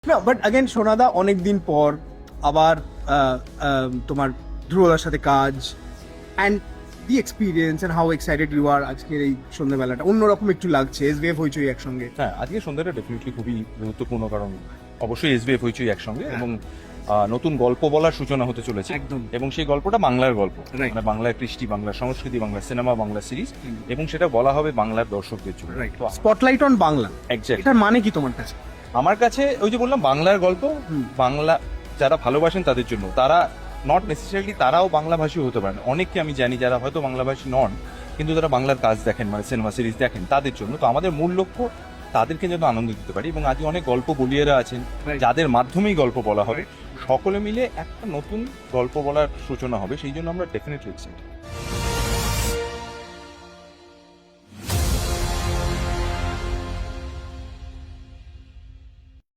না but again সোনাদা অনেকদিন পর আবার তোমার ধ্রুবদার সাথে কাজ and the experience and how excited you are আজকের এই সন্ধ্যাবেলাটা অন্যরকম একটু লাগছে এসবিএফ হইচই একসঙ্গে। হ্যাঁ, আজকে সন্ধ্যাটা ডেফিনেটলি খুবই গুরুত্বপূর্ণ, কারণ অবশ্যই এসবিএফ হইচই একসঙ্গে এবং নতুন গল্প বলার সূচনা হতে চলেছে। একদম। এবং সেই গল্পটা বাংলার গল্প, Right. মানে বাংলার কৃষ্টি, বাংলার সংস্কৃতি, বাংলার সিনেমা, বাংলার সিরিজ, এবং সেটা বলা হবে বাংলার দর্শকদের জন্য। রাইট, তো স্পটলাইট অন বাংলা, এক্স্যাক্ট এটার মানে কি তোমার কাছে? আমার কাছে ওই যে বললাম বাংলার গল্প, বাংলা যারা ভালোবাসেন তাদের জন্য, তারা নট নেসেসারিলি তারাও বাংলাভাষী হতে পারেন, অনেককে আমি জানি যারা হয়তো বাংলাভাষী নন কিন্তু তারা বাংলার কাজ দেখেন, মানে সিনেমা সিরিজ দেখেন, তাদের জন্য। তো আমাদের মূল লক্ষ্য তাদেরকে যেন আনন্দ দিতে পারি, এবং আজকে অনেক গল্প বলিয়েরা আছেন যাদের মাধ্যমেই গল্প বলা হবে, সকলে মিলে একটা নতুন গল্প বলার সূচনা হবে, সেই জন্য আমরা ডেফিনেটলি এক্সাইটেড।